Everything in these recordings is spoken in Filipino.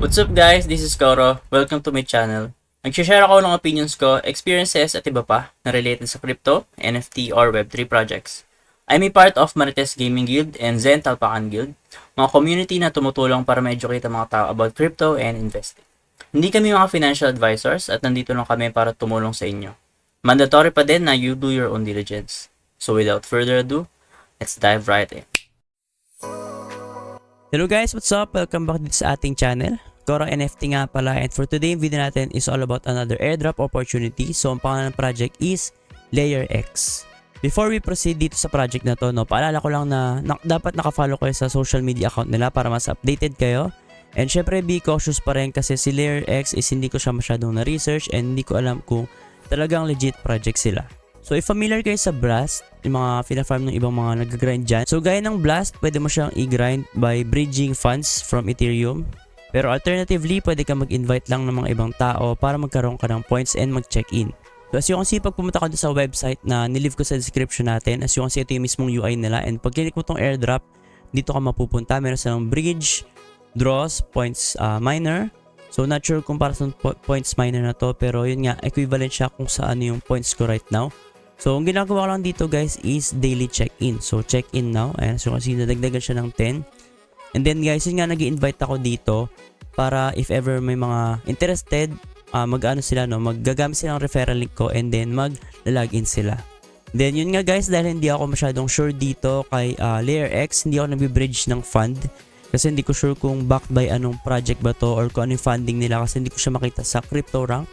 What's up guys, this is Koro. Welcome to my channel. Nag-share ako ng opinions ko, experiences at iba pa na related sa crypto, NFT or Web3 projects. I'm a part of Marites Gaming Guild and Zen Talpakan Guild, mga community na tumutulong para ma-educate ang mga tao about crypto and investing. Hindi kami mga financial advisors at nandito lang kami para tumulong sa inyo. Mandatory pa din na you do your own diligence. So without further ado, let's dive right in. Hello guys, what's up? Welcome back dito sa ating channel. Koro NFT nga pala, and for today video natin is all about another airdrop opportunity. So ang pangalan ng project is Layer X. Before we proceed dito sa project na to, paalala ko lang na dapat nakafollow kayo sa social media account nila para mas updated kayo. And syempre be cautious pa rin kasi si Layer X is hindi ko siya masyadong na-research and hindi ko alam kung talagang legit project sila. So if familiar kayo sa Blast, yung mga fina-farm ng ibang mga nag-grind dyan. So gaya ng Blast, pwede mo siyang i-grind by bridging funds from Ethereum. Pero alternatively, pwede ka mag-invite lang ng mga ibang tao para magkaroon ka ng points and mag-check-in. So as you can see, pag pumunta ka sa website na nilive ko sa description natin, as you can see, ito yung mismong UI nila. And pag click mo tong airdrop, dito ka mapupunta. Meron silang bridge, draws, points miner. So not sure kung para sa points miner na to, pero yun nga, equivalent siya kung saan yung points ko right now. So ang ginagawa ko lang dito guys is daily check-in. So check-in now. Ayan, so kasi nadagdagan siya ng 10. And then guys, yun nga, nag-i-invite ako dito para if ever may mga interested, mag-ano sila, maggagamit sila ng referral link ko and then mag-login sila. Then yun nga guys, dahil hindi ako masyadong sure dito kay Layer X, hindi ako nag-bridge ng fund kasi hindi ko sure kung backed by anong project ba to or kung ano yung funding nila kasi hindi ko siya makita sa CryptoRank.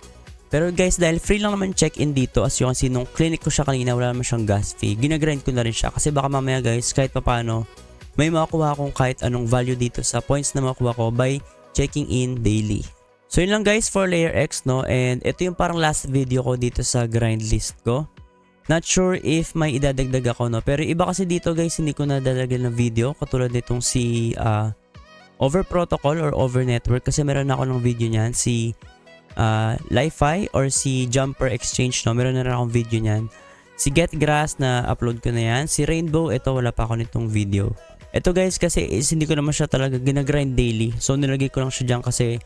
Pero guys, dahil free lang naman check-in dito, as you can see, nung clinic ko siya kanina, wala naman siyang gas fee. Ginagrind ko na rin siya kasi baka mamaya guys, kahit paano, may makukuha akong kahit anong value dito sa points na makukuha ko by checking in daily. So yun lang guys for Layer X, and ito yung parang last video ko dito sa grind list ko. Not sure if may idadagdag ako, pero iba kasi dito guys, hindi ko nadadagdag ng video katulad nitong si Over Protocol or Over Network kasi meron na ako ng video niyan, si Li-Fi or si Jumper Exchange, meron na rin akong video niyan. Si Getgrass na upload ko na yan. Si Rainbow, ito wala pa ako nitong video. Ito guys kasi is hindi ko naman siya talaga ginagrind daily. So nilagay ko lang siya dyan kasi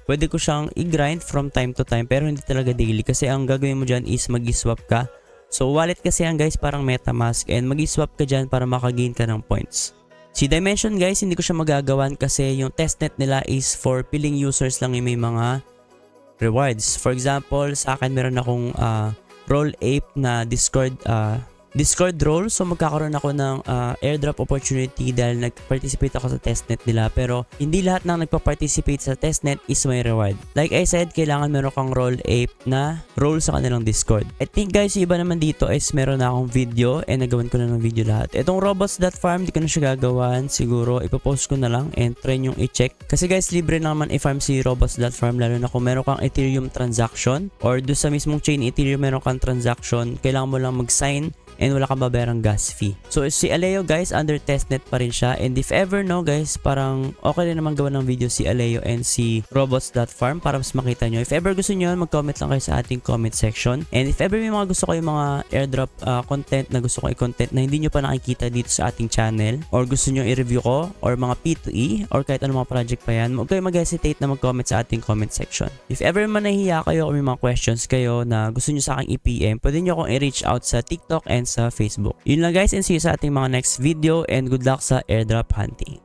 pwede ko siyang i-grind from time to time pero hindi talaga daily kasi ang gagawin mo dyan is mag-swap ka. So wallet kasi yan guys, parang MetaMask, and mag-swap ka dyan para makagain ka ng points. Si Dimension guys, hindi ko siya magagawan kasi yung testnet nila is for pilling users lang yung may mga rewards. For example, sa akin meron akong Roll Ape na Discord role, so magkakaroon ako ng airdrop opportunity dahil nag-participate ako sa testnet nila, pero hindi lahat ng nagpa-participate sa testnet is may reward. Like I said, kailangan meron kang Roll Ape na role sa kanilang Discord. I think guys, yung iba naman dito is meron na akong video and nagawan ko na ng video lahat. Itong robots.farm, di ko na siya gagawan, siguro ipopost ko na lang and try nyong i-check. Kasi guys, libre naman i-farm si robots.farm, lalo na kung meron kang Ethereum transaction or do sa mismong chain Ethereum meron kang transaction, kailangan mo lang mag-sign and wala kang babayarang gas fee. So si Aleo guys, under testnet pa rin siya, and if ever guys, parang okay rin naman gawa ng video si Aleo and si robots.farm para mas makita nyo. If ever gusto nyo, mag-comment lang kayo sa ating comment section, and if ever may mga gusto kayo mga airdrop content na gusto ko i-content na hindi nyo pa nakikita dito sa ating channel, or gusto nyo i-review ko, or mga P2E, or kahit anong mga project pa yan, huwag kayo mag-hesitate na mag-comment sa ating comment section. If ever man nahihiya kayo o may mga questions kayo na gusto nyo sa aking i-PM, pwede nyo akong i-reach out sa TikTok and sa Facebook. Yun lang guys, and see you sa ating mga next video, and good luck sa airdrop hunting.